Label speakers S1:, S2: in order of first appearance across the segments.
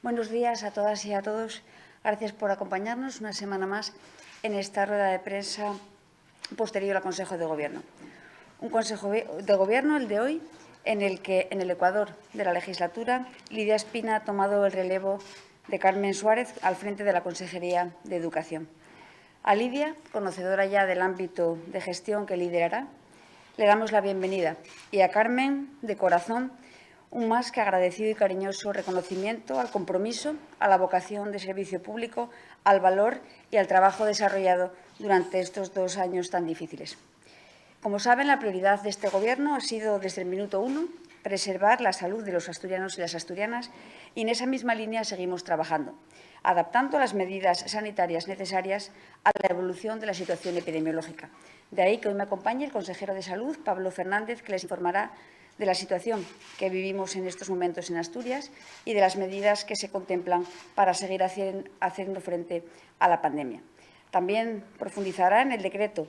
S1: Buenos días a todas y a todos. Gracias por acompañarnos una semana más en esta rueda de prensa posterior al Consejo de Gobierno. Un Consejo de Gobierno, el de hoy, en el que en el Ecuador de la legislatura Lidia Espina ha tomado el relevo de Carmen Suárez al frente de la Consejería de Educación. A Lidia, conocedora ya del ámbito de gestión que liderará, le damos la bienvenida y a Carmen, de corazón, un más que agradecido y cariñoso reconocimiento al compromiso, a la vocación de servicio público, al valor y al trabajo desarrollado durante estos 2 años tan difíciles. Como saben, la prioridad de este Gobierno ha sido, desde el minuto 1, preservar la salud de los asturianos y las asturianas, y en esa misma línea seguimos trabajando, adaptando las medidas sanitarias necesarias a la evolución de la situación epidemiológica. De ahí que hoy me acompañe el consejero de Salud, Pablo Fernández, que les informará de la situación que vivimos en estos momentos en Asturias y de las medidas que se contemplan para seguir haciendo frente a la pandemia. También profundizará en el decreto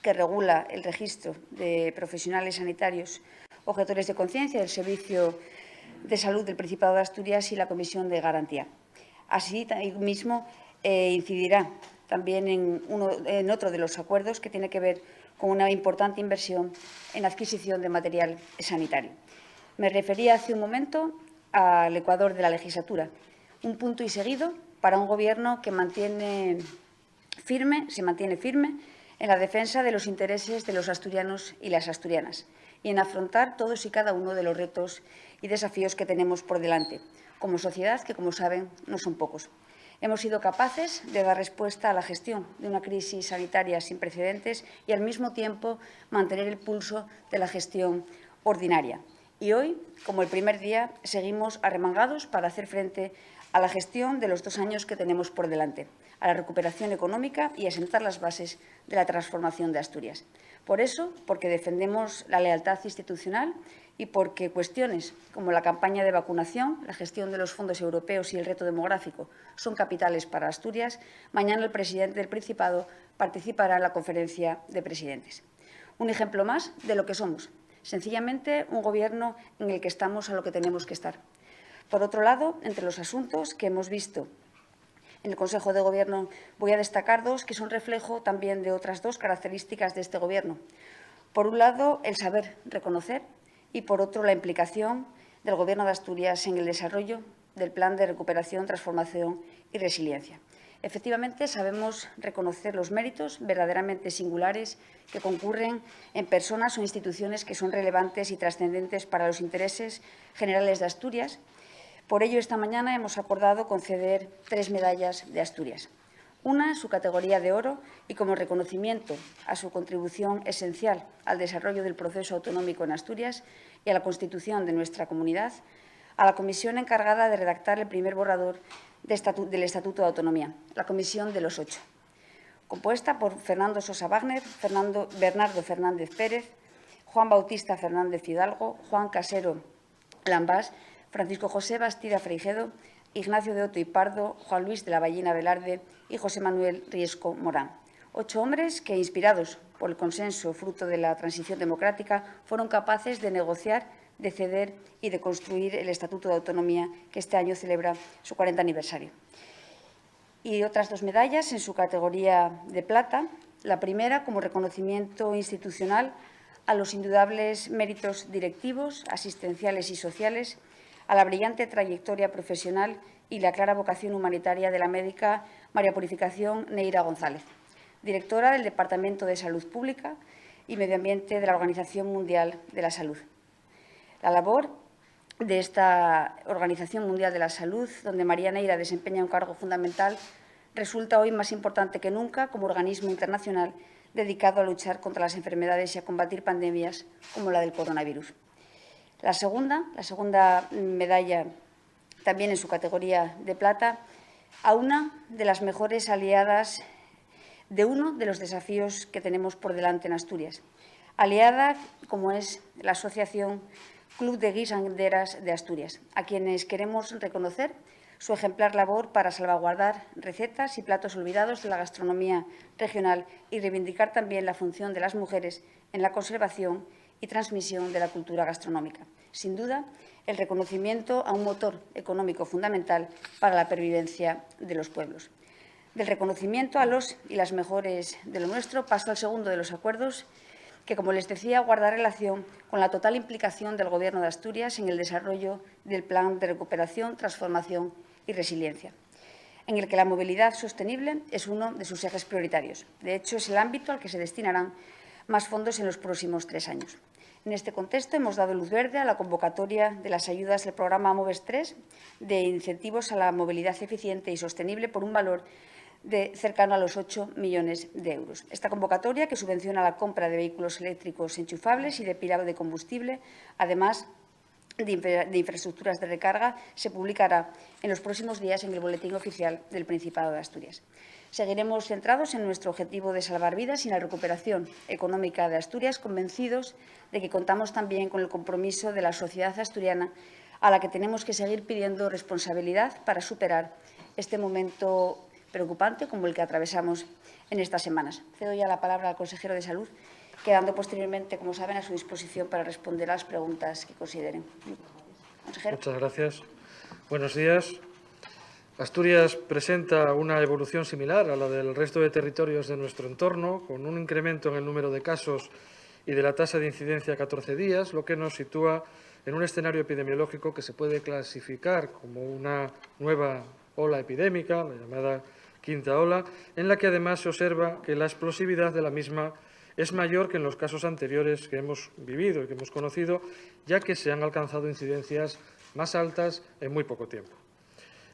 S1: que regula el registro de profesionales sanitarios objetores de conciencia del Servicio de Salud del Principado de Asturias y la Comisión de Garantía. Así mismo incidirá también en otro de los acuerdos que tiene que ver con una importante inversión en adquisición de material sanitario. Me refería hace un momento al Ecuador de la legislatura, un punto y seguido para un Gobierno que se mantiene firme en la defensa de los intereses de los asturianos y las asturianas y en afrontar todos y cada uno de los retos y desafíos que tenemos por delante, como sociedad, que, como saben, no son pocos. Hemos sido capaces de dar respuesta a la gestión de una crisis sanitaria sin precedentes y, al mismo tiempo, mantener el pulso de la gestión ordinaria. Y hoy, como el primer día, seguimos arremangados para hacer frente a la gestión de los 2 años que tenemos por delante, a la recuperación económica y a sentar las bases de la transformación de Asturias. Por eso, porque defendemos la lealtad institucional y porque cuestiones como la campaña de vacunación, la gestión de los fondos europeos y el reto demográfico son capitales para Asturias, mañana el presidente del Principado participará en la conferencia de presidentes. Un ejemplo más de lo que somos, sencillamente un Gobierno en el que estamos a lo que tenemos que estar. Por otro lado, entre los asuntos que hemos visto en el Consejo de Gobierno voy a destacar 2 que son reflejo también de otras 2 características de este Gobierno. Por un lado, el saber reconocer y, por otro, la implicación del Gobierno de Asturias en el desarrollo del Plan de Recuperación, Transformación y Resiliencia. Efectivamente, sabemos reconocer los méritos verdaderamente singulares que concurren en personas o instituciones que son relevantes y trascendentes para los intereses generales de Asturias. Por ello, esta mañana hemos acordado conceder 3 medallas de Asturias. Una en su categoría de oro y como reconocimiento a su contribución esencial al desarrollo del proceso autonómico en Asturias y a la constitución de nuestra comunidad, a la comisión encargada de redactar el primer borrador del Estatuto de Autonomía, la Comisión de los 8, compuesta por Fernando Sosa Wagner, Bernardo Fernández Pérez, Juan Bautista Fernández Hidalgo, Juan Casero Lambás, Francisco José Bastida Freijedo, Ignacio de Oto y Pardo, Juan Luis de la Ballina Velarde y José Manuel Riesco Morán. 8 hombres que, inspirados por el consenso fruto de la transición democrática, fueron capaces de negociar, de ceder y de construir el Estatuto de Autonomía que este año celebra su 40 aniversario. Y otras 2 medallas en su categoría de plata. La primera como reconocimiento institucional a los indudables méritos directivos, asistenciales y sociales, a la brillante trayectoria profesional y la clara vocación humanitaria de la médica María Purificación Neira González, directora del Departamento de Salud Pública y Medio Ambiente de la Organización Mundial de la Salud. La labor de esta Organización Mundial de la Salud, donde María Neira desempeña un cargo fundamental, resulta hoy más importante que nunca como organismo internacional dedicado a luchar contra las enfermedades y a combatir pandemias como la del coronavirus. La segunda medalla, también en su categoría de plata, a una de las mejores aliadas de uno de los desafíos que tenemos por delante en Asturias. Aliada como es la Asociación Club de Guisanderas de Asturias, a quienes queremos reconocer su ejemplar labor para salvaguardar recetas y platos olvidados de la gastronomía regional y reivindicar también la función de las mujeres en la conservación y transmisión de la cultura gastronómica. sin duda, el reconocimiento a un motor económico fundamental para la pervivencia de los pueblos. Del reconocimiento a los y las mejores de lo nuestro, paso al segundo de los acuerdos, que, como les decía, guarda relación con la total implicación del Gobierno de Asturias en el desarrollo del Plan de Recuperación, Transformación y Resiliencia, en el que la movilidad sostenible es uno de sus ejes prioritarios. De hecho, es el ámbito al que se destinarán más fondos en los próximos 3 años. En este contexto, hemos dado luz verde a la convocatoria de las ayudas del programa MOVES 3 de incentivos a la movilidad eficiente y sostenible por un valor cercano a los 8 millones de euros. Esta convocatoria, que subvenciona la compra de vehículos eléctricos enchufables y de pila de combustible, además de infraestructuras de recarga, se publicará en los próximos días en el Boletín Oficial del Principado de Asturias. Seguiremos centrados en nuestro objetivo de salvar vidas y en la recuperación económica de Asturias, convencidos de que contamos también con el compromiso de la sociedad asturiana, a la que tenemos que seguir pidiendo responsabilidad para superar este momento preocupante como el que atravesamos en estas semanas. Cedo ya la palabra al consejero de Salud, quedando posteriormente, como saben, a su disposición para responder a las preguntas que consideren. Consejero.
S2: Muchas gracias. Buenos días. Asturias presenta una evolución similar a la del resto de territorios de nuestro entorno, con un incremento en el número de casos y de la tasa de incidencia a 14 días, lo que nos sitúa en un escenario epidemiológico que se puede clasificar como una nueva ola epidémica, la llamada quinta ola, en la que además se observa que la explosividad de la misma es mayor que en los casos anteriores que hemos vivido y que hemos conocido, ya que se han alcanzado incidencias más altas en muy poco tiempo.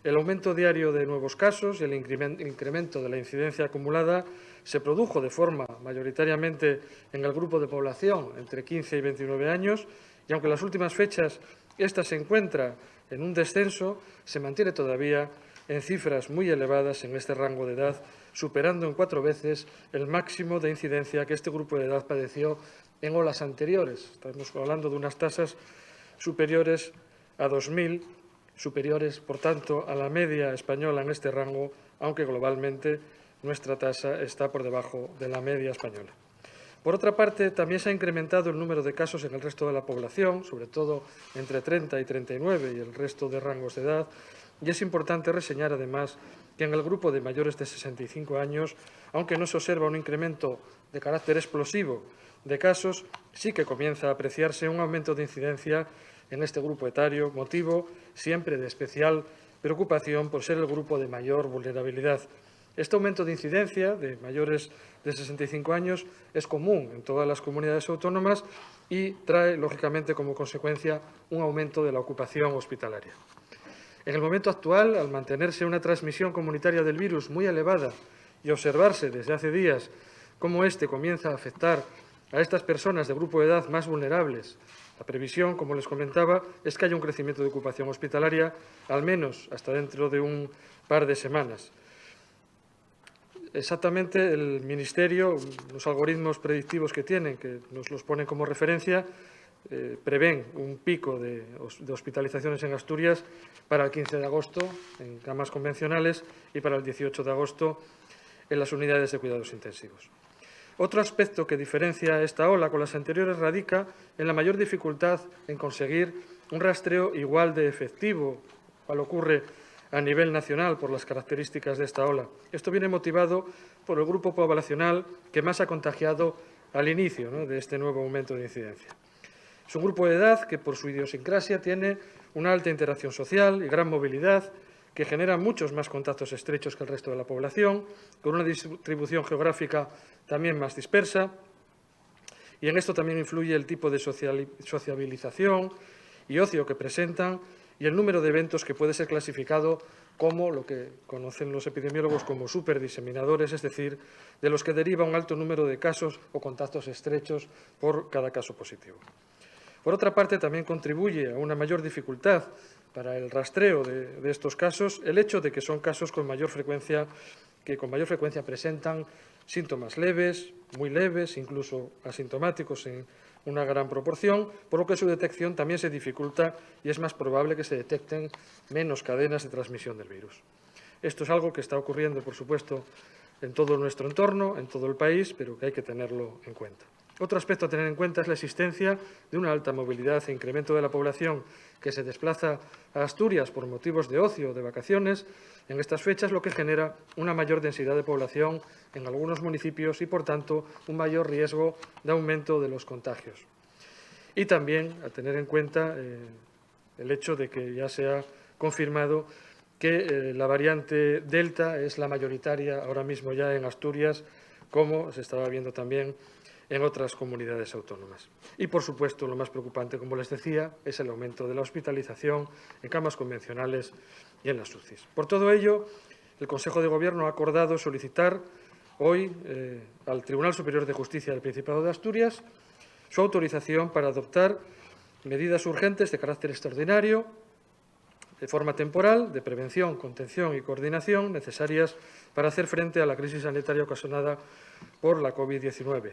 S2: El aumento diario de nuevos casos y el incremento de la incidencia acumulada se produjo de forma mayoritariamente en el grupo de población entre 15 y 29 años, y aunque en las últimas fechas esta se encuentra en un descenso, se mantiene todavía en cifras muy elevadas en este rango de edad, superando en 4 veces el máximo de incidencia que este grupo de edad padeció en olas anteriores. Estamos hablando de unas tasas superiores a 2.000, superiores, por tanto, a la media española en este rango, aunque globalmente nuestra tasa está por debajo de la media española. Por otra parte, también se ha incrementado el número de casos en el resto de la población, sobre todo entre 30 y 39 y el resto de rangos de edad, y es importante reseñar, además, que en el grupo de mayores de 65 años, aunque no se observa un incremento de carácter explosivo de casos, sí que comienza a apreciarse un aumento de incidencia en este grupo etario, motivo siempre de especial preocupación por ser el grupo de mayor vulnerabilidad. Este aumento de incidencia de mayores de 65 años es común en todas las comunidades autónomas y trae, lógicamente, como consecuencia un aumento de la ocupación hospitalaria. En el momento actual, al mantenerse una transmisión comunitaria del virus muy elevada y observarse desde hace días cómo este comienza a afectar a estas personas de grupo de edad más vulnerables, la previsión, como les comentaba, es que haya un crecimiento de ocupación hospitalaria, al menos hasta dentro de un par de semanas. Exactamente, el Ministerio, los algoritmos predictivos que tienen, que nos los ponen como referencia, prevén un pico de hospitalizaciones en Asturias para el 15 de agosto en camas convencionales y para el 18 de agosto en las unidades de cuidados intensivos. Otro aspecto que diferencia esta ola con las anteriores radica en la mayor dificultad en conseguir un rastreo igual de efectivo, cual ocurre a nivel nacional por las características de esta ola. Esto viene motivado por el grupo poblacional que más ha contagiado al inicio, ¿no?, de este nuevo aumento de incidencia. Es un grupo de edad que, por su idiosincrasia, tiene una alta interacción social y gran movilidad, que genera muchos más contactos estrechos que el resto de la población, con una distribución geográfica también más dispersa, y en esto también influye el tipo de sociabilización y ocio que presentan y el número de eventos que puede ser clasificado como lo que conocen los epidemiólogos como superdiseminadores, es decir, de los que deriva un alto número de casos o contactos estrechos por cada caso positivo. Por otra parte, también contribuye a una mayor dificultad para el rastreo de estos casos el hecho de que son casos que con mayor frecuencia presentan síntomas leves, muy leves, incluso asintomáticos en una gran proporción, por lo que su detección también se dificulta y es más probable que se detecten menos cadenas de transmisión del virus. Esto es algo que está ocurriendo, por supuesto, en todo nuestro entorno, en todo el país, pero que hay que tenerlo en cuenta. Otro aspecto a tener en cuenta es la existencia de una alta movilidad e incremento de la población que se desplaza a Asturias por motivos de ocio o de vacaciones en estas fechas, lo que genera una mayor densidad de población en algunos municipios y, por tanto, un mayor riesgo de aumento de los contagios. Y también a tener en cuenta el hecho de que ya se ha confirmado que la variante Delta es la mayoritaria ahora mismo ya en Asturias, como se estaba viendo también en otras comunidades autónomas. Y, por supuesto, lo más preocupante, como les decía, es el aumento de la hospitalización en camas convencionales y en las UCIs. Por todo ello, el Consejo de Gobierno ha acordado solicitar hoy al Tribunal Superior de Justicia del Principado de Asturias su autorización para adoptar medidas urgentes de carácter extraordinario, de forma temporal, de prevención, contención y coordinación necesarias para hacer frente a la crisis sanitaria ocasionada por la COVID-19.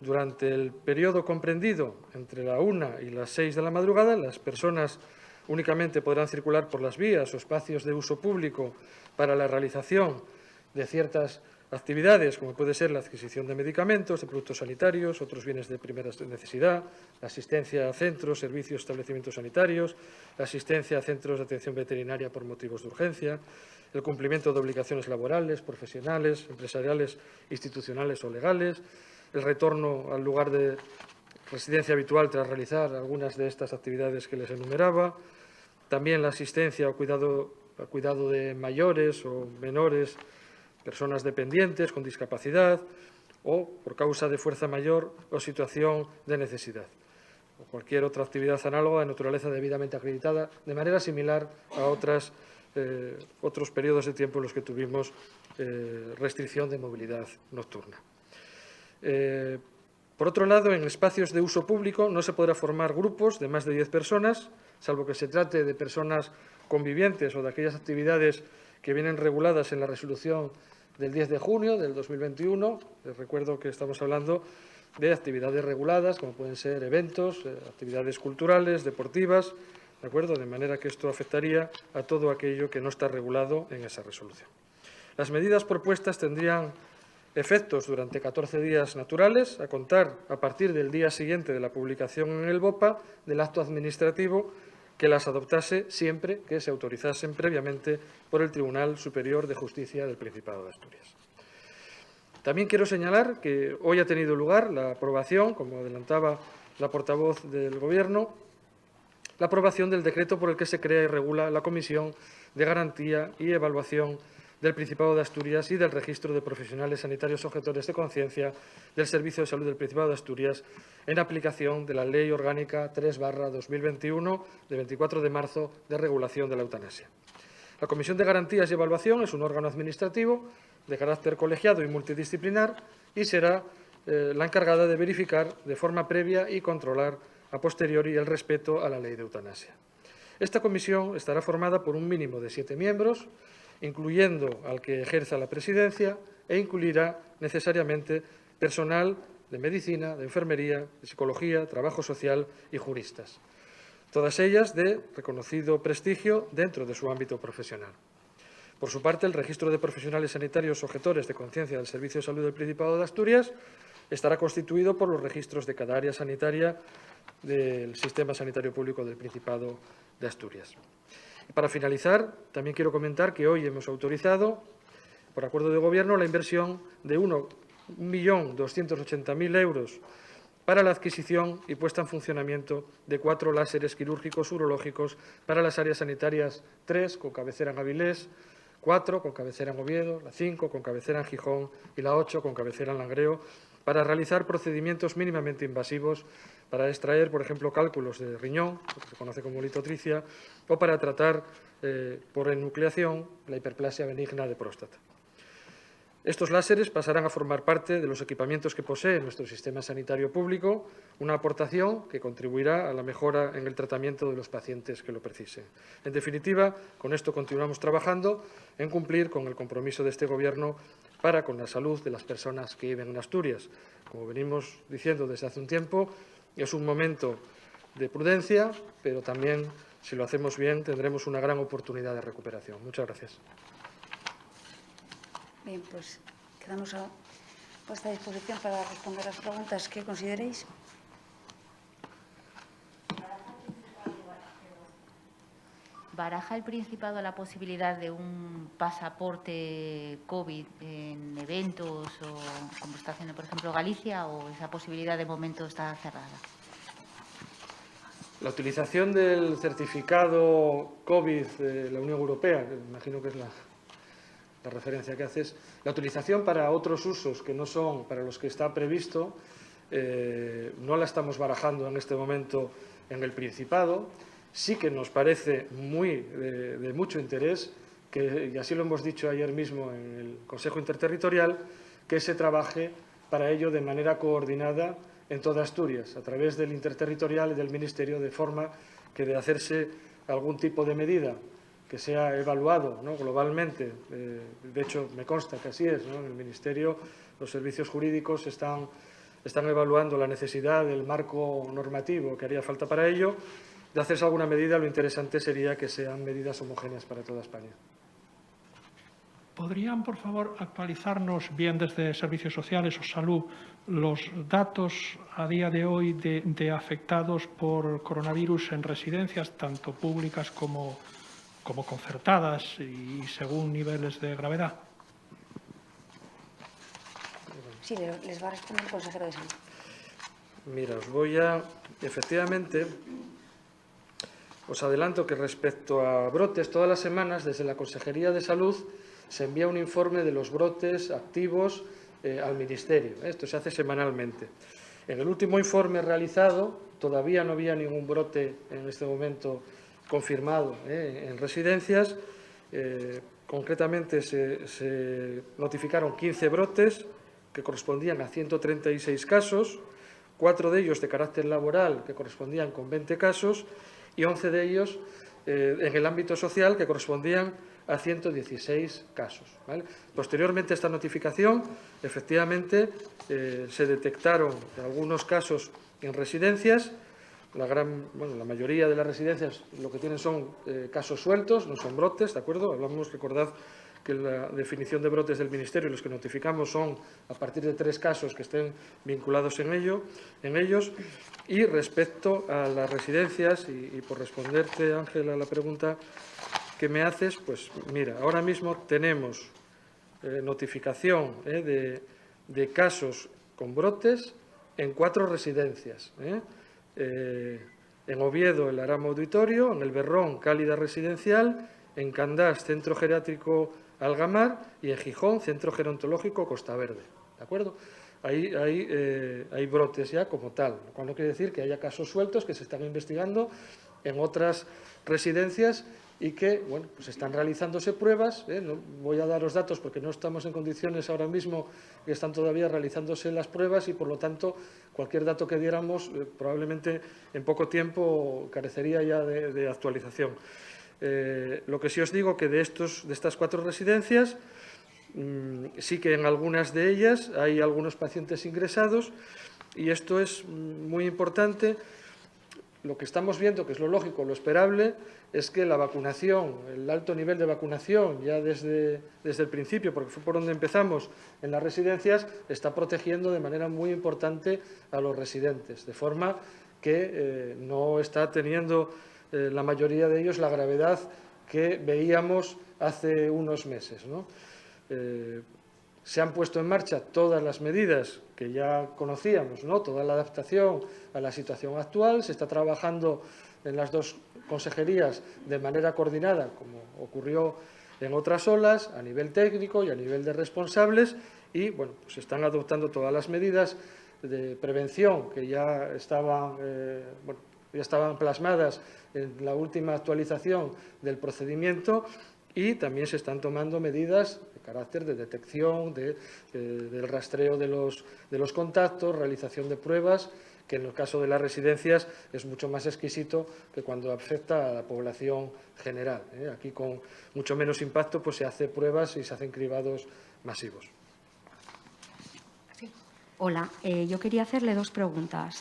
S2: Durante el periodo comprendido entre la 1 y las 6 de la madrugada, las personas únicamente podrán circular por las vías o espacios de uso público para la realización de ciertas actividades, como puede ser la adquisición de medicamentos, de productos sanitarios, otros bienes de primera necesidad, la asistencia a centros, servicios, establecimientos sanitarios, la asistencia a centros de atención veterinaria por motivos de urgencia, el cumplimiento de obligaciones laborales, profesionales, empresariales, institucionales o legales, el retorno al lugar de residencia habitual tras realizar algunas de estas actividades que les enumeraba, también la asistencia o cuidado de mayores o menores, personas dependientes con discapacidad o por causa de fuerza mayor o situación de necesidad, o cualquier otra actividad análoga de naturaleza debidamente acreditada, de manera similar a otros periodos de tiempo en los que tuvimos restricción de movilidad nocturna. Por otro lado, en espacios de uso público no se podrá formar grupos de más de 10 personas, salvo que se trate de personas convivientes o de aquellas actividades que vienen reguladas en la resolución del 10 de junio del 2021. Les recuerdo que estamos hablando de actividades reguladas, como pueden ser eventos, actividades culturales, deportivas, ¿de acuerdo? De manera que esto afectaría a todo aquello que no está regulado en esa resolución. Las medidas propuestas tendrían efectos durante 14 días naturales, a contar a partir del día siguiente de la publicación en el BOPA del acto administrativo que las adoptase siempre que se autorizasen previamente por el Tribunal Superior de Justicia del Principado de Asturias. También quiero señalar que hoy ha tenido lugar la aprobación, como adelantaba la portavoz del Gobierno, la aprobación del decreto por el que se crea y regula la Comisión de Garantía y Evaluación del Principado de Asturias y del Registro de Profesionales Sanitarios Objetores de Conciencia del Servicio de Salud del Principado de Asturias en aplicación de la Ley Orgánica 3/2021 de 24 de marzo de regulación de la eutanasia. La Comisión de Garantías y Evaluación es un órgano administrativo de carácter colegiado y multidisciplinar y será la encargada de verificar de forma previa y controlar a posteriori el respeto a la Ley de Eutanasia. Esta comisión estará formada por un mínimo de 7 miembros, incluyendo al que ejerza la presidencia, e incluirá necesariamente personal de medicina, de enfermería, de psicología, trabajo social y juristas, todas ellas de reconocido prestigio dentro de su ámbito profesional. Por su parte, el Registro de Profesionales Sanitarios Objetores de Conciencia del Servicio de Salud del Principado de Asturias estará constituido por los registros de cada área sanitaria del Sistema Sanitario Público del Principado de Asturias. Y para finalizar, también quiero comentar que hoy hemos autorizado, por acuerdo de Gobierno, la inversión de 1.280.000 euros para la adquisición y puesta en funcionamiento de 4 láseres quirúrgicos urológicos para las áreas sanitarias 3, con cabecera en Avilés, 4, con cabecera en Oviedo, la 5, con cabecera en Gijón y la 8, con cabecera en Langreo, para realizar procedimientos mínimamente invasivos para extraer, por ejemplo, cálculos de riñón, lo que se conoce como litotricia, o para tratar por enucleación la hiperplasia benigna de próstata. Estos láseres pasarán a formar parte de los equipamientos que posee nuestro sistema sanitario público, una aportación que contribuirá a la mejora en el tratamiento de los pacientes que lo precisen. En definitiva, con esto continuamos trabajando en cumplir con el compromiso de este Gobierno para con la salud de las personas que viven en Asturias. Como venimos diciendo desde hace un tiempo, es un momento de prudencia, pero también, si lo hacemos bien, tendremos una gran oportunidad de recuperación. Muchas gracias.
S1: Bien, pues quedamos puesta a disposición para responder las preguntas que consideréis.
S3: ¿Baraja el Principado la posibilidad de un pasaporte COVID en eventos o como está haciendo, por ejemplo, Galicia, o esa posibilidad de momento está cerrada?
S2: La utilización del certificado COVID de la Unión Europea, que imagino que es la referencia que haces, la utilización para otros usos que no son para los que está previsto, no la estamos barajando en este momento en el Principado. Sí que nos parece de mucho interés, y así lo hemos dicho ayer mismo en el Consejo Interterritorial, que se trabaje para ello de manera coordinada en toda Asturias, a través del Interterritorial y del Ministerio, de forma que de hacerse algún tipo de medida que sea evaluado, ¿no?, globalmente, de hecho me consta que así es, ¿no?, en el Ministerio los servicios jurídicos están evaluando la necesidad del marco normativo que haría falta para ello. De hacerse alguna medida, lo interesante sería que sean medidas homogéneas para toda España.
S4: ¿Podrían, por favor, actualizarnos bien desde Servicios Sociales o Salud los datos a día de hoy de afectados por coronavirus en residencias, tanto públicas como concertadas y según niveles de gravedad?
S1: Sí, les va a responder el consejero de Salud.
S2: Mira, efectivamente, os adelanto que respecto a brotes, todas las semanas desde la Consejería de Salud se envía un informe de los brotes activos al Ministerio. Esto se hace semanalmente. En el último informe realizado todavía no había ningún brote en este momento confirmado en residencias. Concretamente se notificaron 15 brotes que correspondían a 136 casos, 4 de ellos de carácter laboral que correspondían con 20 casos y 11 de ellos en el ámbito social que correspondían a 116 casos, ¿vale? Posteriormente a esta notificación, efectivamente, se detectaron algunos casos en residencias. La mayoría de las residencias lo que tienen son casos sueltos, no son brotes, ¿de acuerdo? Recordad que la definición de brotes del Ministerio, los que notificamos son a partir de 3 casos que estén vinculados en ellos. Y respecto a las residencias, y por responderte, Ángel, a la pregunta que me haces, pues mira, ahora mismo tenemos notificación de casos con brotes en 4 residencias. En Oviedo, el Aramo Auditorio; en el Berrón, Cálida Residencial; en Candás, Centro Geriátrico Algamar; y en Gijón, Centro Gerontológico Costa Verde. ¿De acuerdo? Hay brotes ya como tal, lo cual no quiere decir que haya casos sueltos que se están investigando en otras residencias y que, bueno, pues están realizándose pruebas. No voy a dar los datos porque no estamos en condiciones ahora mismo, que están todavía realizándose las pruebas, y por lo tanto cualquier dato que diéramos probablemente en poco tiempo carecería ya de actualización. Lo que sí os digo que de estas 4 residencias, sí que en algunas de ellas hay algunos pacientes ingresados, y esto es muy importante. Lo que estamos viendo, que es lo lógico, lo esperable, es que la vacunación, el alto nivel de vacunación ya desde el principio, porque fue por donde empezamos en las residencias, está protegiendo de manera muy importante a los residentes, de forma que no está teniendo la mayoría de ellos la gravedad que veíamos hace unos meses, ¿no? Se han puesto en marcha todas las medidas que ya conocíamos, ¿no?, toda la adaptación a la situación actual. Se está trabajando en las 2 consejerías de manera coordinada, como ocurrió en otras olas, a nivel técnico y a nivel de responsables, y bueno, pues se están adoptando todas las medidas de prevención que ya estaban plasmadas en la última actualización del procedimiento, y también se están tomando medidas de carácter de detección, del rastreo de los contactos, realización de pruebas, que en el caso de las residencias es mucho más exquisito que cuando afecta a la población general. Aquí, con mucho menos impacto, pues se hacen pruebas y se hacen cribados masivos.
S1: Sí.
S5: Hola, yo quería hacerle dos preguntas.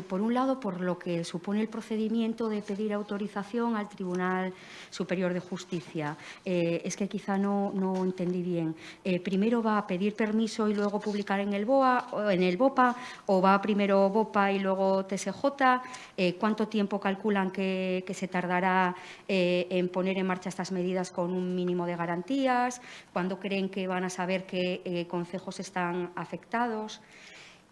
S5: Por un lado, por lo que supone el procedimiento de pedir autorización al Tribunal Superior de Justicia. Es que quizá no entendí bien. ¿Primero va a pedir permiso y luego publicar en el BOPA o va primero BOPA y luego TSJ? ¿Cuánto tiempo calculan que se tardará en poner en marcha estas medidas con un mínimo de garantías? ¿Cuándo creen que van a saber qué concejos están afectados?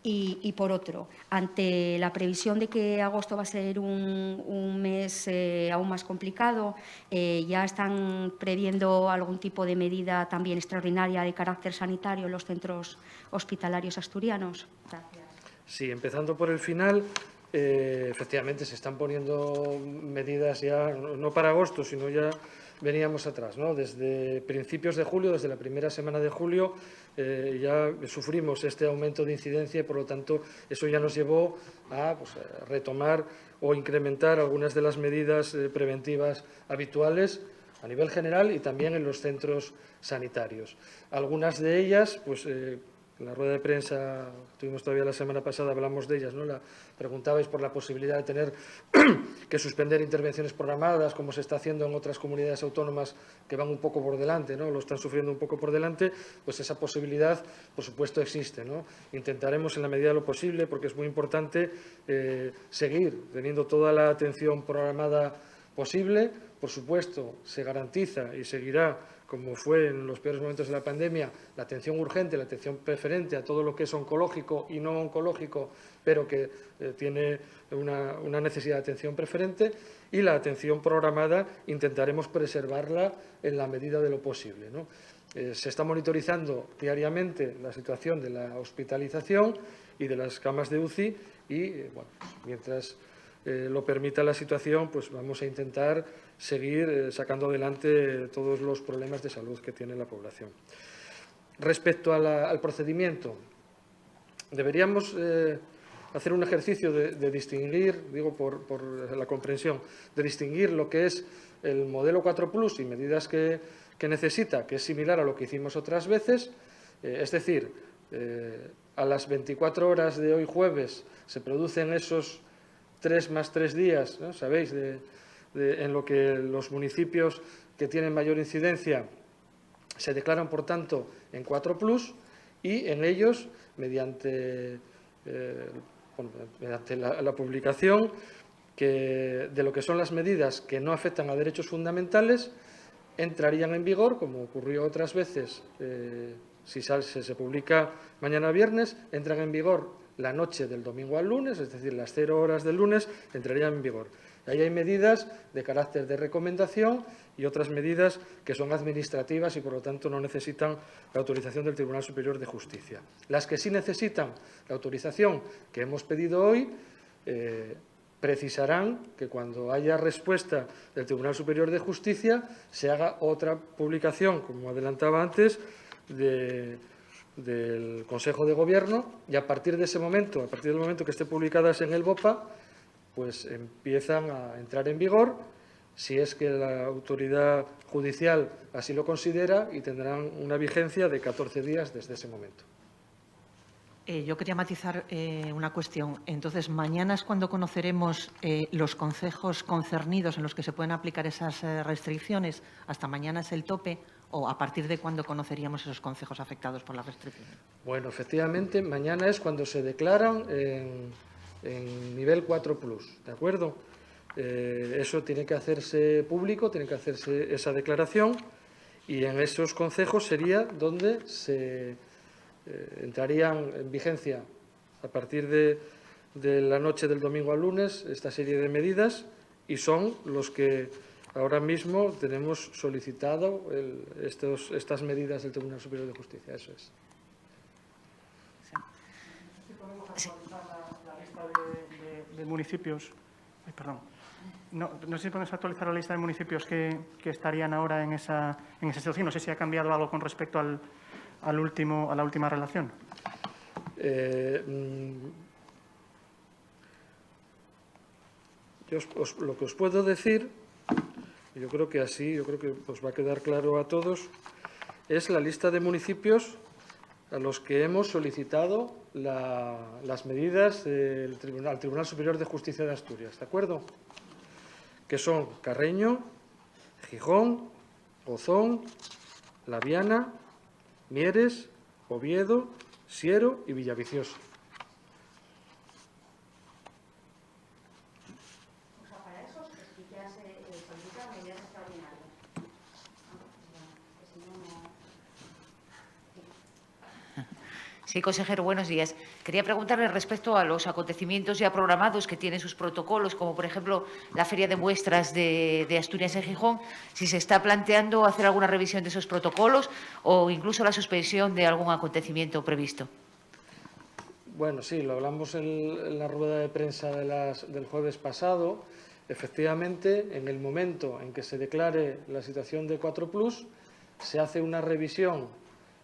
S5: Y por otro, ante la previsión de que agosto va a ser un mes aún más complicado, ¿ya están previendo algún tipo de medida también extraordinaria de carácter sanitario en los centros hospitalarios asturianos? Gracias.
S2: Sí, empezando por el final, efectivamente se están poniendo medidas ya, no para agosto, sino ya veníamos atrás, ¿no? Desde principios de julio, desde la primera semana de julio, ya sufrimos este aumento de incidencia y, por lo tanto, eso ya nos llevó a retomar o incrementar algunas de las medidas preventivas habituales a nivel general y también en los centros sanitarios. Algunas de ellas, pues, en la rueda de prensa que tuvimos todavía la semana pasada, hablamos de ellas, ¿no? Preguntabais por la posibilidad de tener que suspender intervenciones programadas, como se está haciendo en otras comunidades autónomas que van un poco por delante, ¿no? Lo están sufriendo un poco por delante, pues esa posibilidad, por supuesto, existe, ¿no? Intentaremos, en la medida de lo posible, porque es muy importante seguir teniendo toda la atención programada posible. Por supuesto, se garantiza y seguirá, como fue en los peores momentos de la pandemia, la atención urgente, la atención preferente a todo lo que es oncológico y no oncológico, pero que tiene una necesidad de atención preferente, y la atención programada intentaremos preservarla en la medida de lo posible, ¿no? Se está monitorizando diariamente la situación de la hospitalización y de las camas de UCI y, bueno, mientras lo permita la situación, pues vamos a intentar seguir sacando adelante todos los problemas de salud que tiene la población. Respecto al procedimiento, deberíamos hacer un ejercicio de distinguir, digo por la comprensión, de distinguir lo que es el modelo 4+ y medidas que necesita, que es similar a lo que hicimos otras veces, es decir, a las 24 horas de hoy jueves se producen esos 3 más 3 días, ¿no? Sabéis, en lo que los municipios que tienen mayor incidencia se declaran, por tanto, en 4+, y en ellos, mediante la publicación de lo que son las medidas que no afectan a derechos fundamentales, entrarían en vigor, como ocurrió otras veces, si se publica mañana viernes, entran en vigor la noche del domingo al lunes, es decir, las 0 horas del lunes entrarían en vigor. Ahí hay medidas de carácter de recomendación y otras medidas que son administrativas y, por lo tanto, no necesitan la autorización del Tribunal Superior de Justicia. Las que sí necesitan la autorización que hemos pedido hoy precisarán que cuando haya respuesta del Tribunal Superior de Justicia se haga otra publicación, como adelantaba antes, del Consejo de Gobierno, y a partir de ese momento, a partir del momento que esté publicadas en el BOPA, pues empiezan a entrar en vigor, si es que la autoridad judicial así lo considera, y tendrán una vigencia de 14 días desde ese momento.
S6: Yo quería matizar una cuestión. Entonces, mañana es cuando conoceremos los concejos concernidos en los que se pueden aplicar esas restricciones. ¿Hasta mañana es el tope? ¿O a partir de cuándo conoceríamos esos concejos afectados por las restricciones?
S2: Bueno, efectivamente, mañana es cuando se declaran en nivel 4+, ¿de acuerdo? Eso tiene que hacerse público, tiene que hacerse esa declaración, y en esos concejos sería donde se entrarían en vigencia a partir de la noche del domingo al lunes esta serie de medidas, y son los que ahora mismo tenemos solicitado estas medidas del Tribunal Superior de Justicia. Eso es.
S4: ¿Podemos actualizar la lista de municipios? Ay, perdón. No sé si podemos actualizar la lista de municipios que estarían ahora en esa situación. No sé si ha cambiado algo con respecto a la última relación.
S2: Lo que os puedo decir, yo creo que os va a quedar claro a todos, es la lista de municipios a los que hemos solicitado las medidas al Tribunal Superior de Justicia de Asturias, ¿de acuerdo? Que son Carreño, Gijón, Gozón, Laviana, Mieres, Oviedo, Siero y Villaviciosa.
S7: Sí, consejero, buenos días. Quería preguntarle respecto a los acontecimientos ya programados que tienen sus protocolos, como por ejemplo la Feria de Muestras de Asturias en Gijón, si se está planteando hacer alguna revisión de esos protocolos o incluso la suspensión de algún acontecimiento previsto.
S2: Bueno, sí, lo hablamos en la rueda de prensa del jueves pasado. Efectivamente, en el momento en que se declare la situación de 4+, se hace una revisión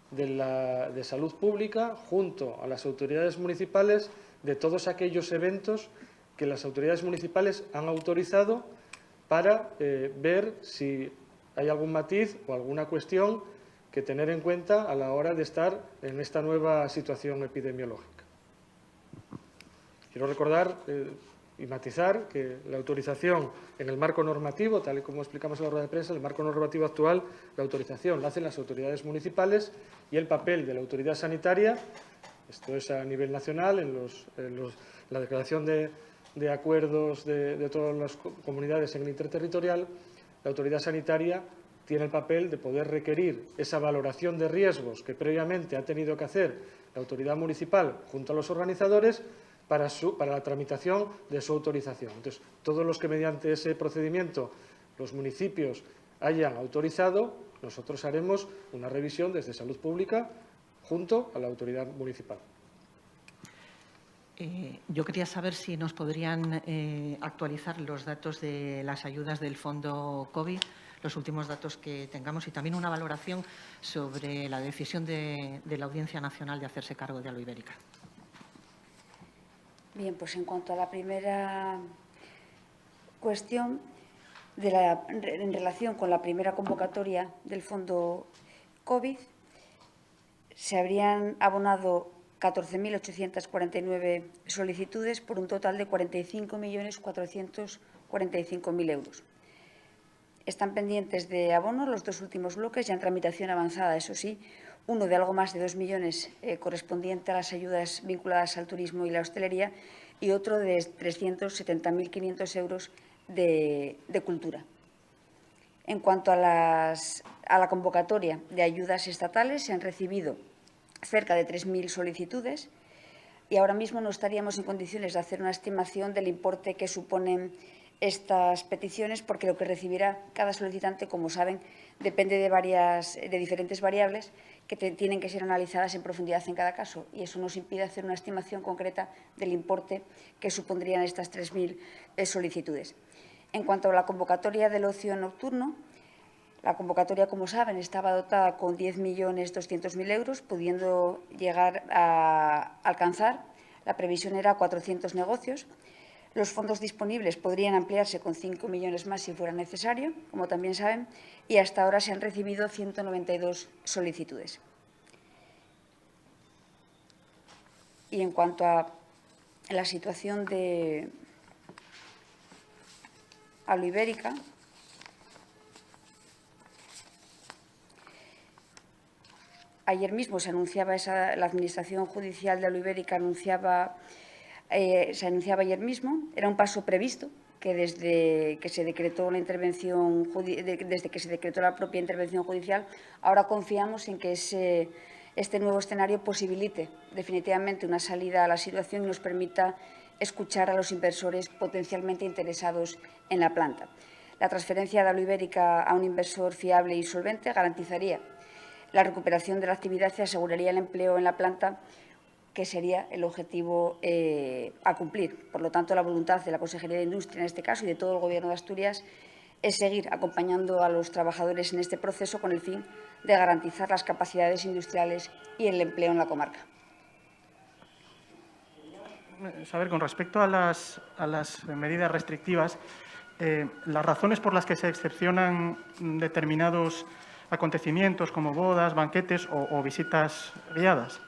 S2: de salud pública junto a las autoridades municipales de todos aquellos eventos que las autoridades municipales han autorizado para ver si hay algún matiz o alguna cuestión que tener en cuenta a la hora de estar en esta nueva situación epidemiológica. Quiero recordar y matizar que la autorización en el marco normativo, tal y como explicamos en la rueda de prensa, el marco normativo actual, la autorización la hacen las autoridades municipales y el papel de la autoridad sanitaria, esto es a nivel nacional, la declaración de acuerdos de todas las comunidades en el interterritorial, la autoridad sanitaria tiene el papel de poder requerir esa valoración de riesgos que previamente ha tenido que hacer la autoridad municipal junto a los organizadores para la tramitación de su autorización. Entonces, todos los que mediante ese procedimiento los municipios hayan autorizado, nosotros haremos una revisión desde Salud Pública junto a la autoridad municipal.
S6: Yo quería saber si nos podrían actualizar los datos de las ayudas del Fondo COVID, los últimos datos que tengamos y también una valoración sobre la decisión de la Audiencia Nacional de hacerse cargo de Aloibérica.
S1: Bien, pues en cuanto a la primera cuestión, en relación con la primera convocatoria del Fondo COVID, se habrían abonado 14.849 solicitudes por un total de 45.445.000 euros. Están pendientes de abono los dos últimos bloques, ya en tramitación avanzada, eso sí, uno de algo más de 2 millones correspondiente a las ayudas vinculadas al turismo y la hostelería y otro de 370.500 euros de cultura. En cuanto a la convocatoria de ayudas estatales, se han recibido cerca de 3.000 solicitudes y ahora mismo no estaríamos en condiciones de hacer una estimación del importe que suponen estas peticiones, porque lo que recibirá cada solicitante, como saben, depende de diferentes variables que tienen que ser analizadas en profundidad en cada caso, y eso nos impide hacer una estimación concreta del importe que supondrían estas 3.000 solicitudes. En cuanto a la convocatoria del ocio nocturno, la convocatoria, como saben, estaba dotada con 10.200.000 euros, pudiendo llegar a alcanzar, la previsión era 400 negocios. Los fondos disponibles podrían ampliarse con 5 millones más si fuera necesario, como también saben, y hasta ahora se han recibido 192 solicitudes. Y en cuanto a la situación de Aloibérica, ayer mismo se anunciaba, la Administración Judicial de Aloibérica se anunciaba ayer mismo, era un paso previsto que desde que se decretó la propia intervención judicial, ahora confiamos en que este nuevo escenario posibilite definitivamente una salida a la situación y nos permita escuchar a los inversores potencialmente interesados en la planta. La transferencia de Aloibérica a un inversor fiable y solvente garantizaría la recuperación de la actividad y aseguraría el empleo en la planta, que sería el objetivo a cumplir. Por lo tanto, la voluntad de la Consejería de Industria, en este caso, y de todo el Gobierno de Asturias, es seguir acompañando a los trabajadores en este proceso con el fin de garantizar las capacidades industriales y el empleo en la comarca.
S8: Saber, con respecto a las medidas restrictivas, las razones por las que se excepcionan determinados acontecimientos como bodas, banquetes o visitas guiadas?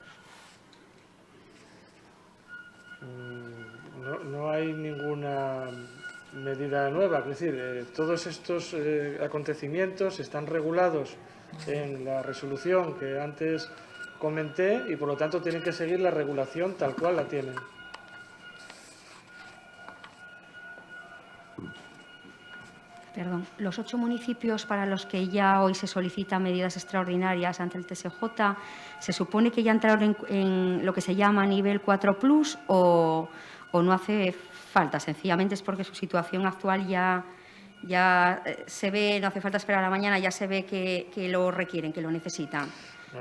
S2: No hay ninguna medida nueva, es decir, todos estos acontecimientos están regulados en la resolución que antes comenté y, por lo tanto, tienen que seguir la regulación tal cual la tienen.
S5: Perdón, los 8 municipios para los que ya hoy se solicitan medidas extraordinarias ante el TSJ, ¿se supone que ya entraron en lo que se llama nivel 4+ o no hace falta? Sencillamente es porque su situación actual ya se ve, no hace falta esperar a la mañana, ya se ve que lo requieren, que lo necesitan.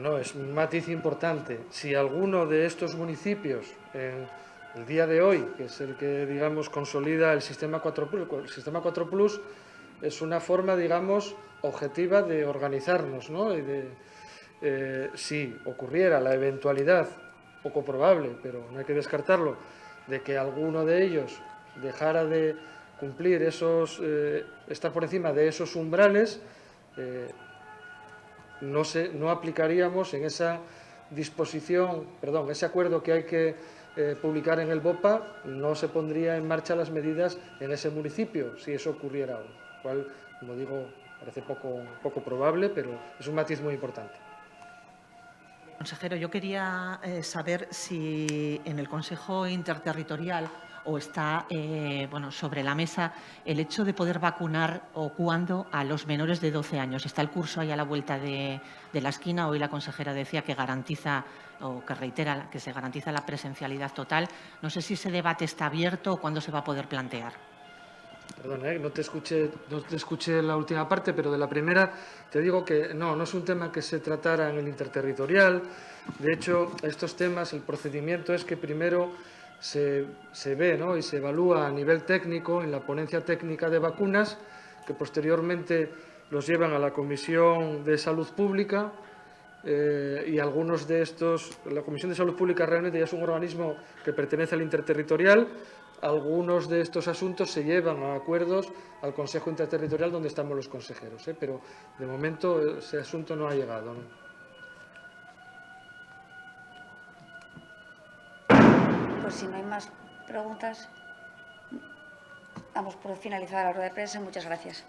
S2: No, es un matiz importante. Si alguno de estos municipios, el día de hoy, que es el que, digamos, consolida el sistema 4+, el sistema 4+ es una forma, digamos, objetiva de organizarnos, ¿no? Y si ocurriera la eventualidad, poco probable, pero no hay que descartarlo, de que alguno de ellos dejara de cumplir estar por encima de esos umbrales, no aplicaríamos en esa disposición, perdón, ese acuerdo que hay que publicar en el BOPA, no se pondría en marcha las medidas en ese municipio, si eso ocurriera hoy. Lo cual, como digo, parece poco probable, pero es un matiz muy importante.
S6: Consejero, yo quería saber si en el Consejo Interterritorial o está sobre la mesa el hecho de poder vacunar o cuándo a los menores de 12 años. Está el curso ahí a la vuelta de la esquina. Hoy la consejera decía que garantiza o que reitera que se garantiza la presencialidad total. No sé si ese debate está abierto o cuándo se va a poder plantear.
S2: Perdona, no te escuché la última parte, pero de la primera te digo que no es un tema que se tratara en el interterritorial. De hecho, estos temas, el procedimiento es que primero se ve, ¿no?, y se evalúa a nivel técnico en la ponencia técnica de vacunas, que posteriormente los llevan a la Comisión de Salud Pública, y algunos de estos, la Comisión de Salud Pública realmente ya es un organismo que pertenece al interterritorial. Algunos de estos asuntos se llevan a acuerdos al Consejo Interterritorial, donde estamos los consejeros, pero de momento ese asunto no ha llegado, ¿no?
S1: Pues si no hay más preguntas, damos por finalizada la rueda de prensa. Muchas gracias.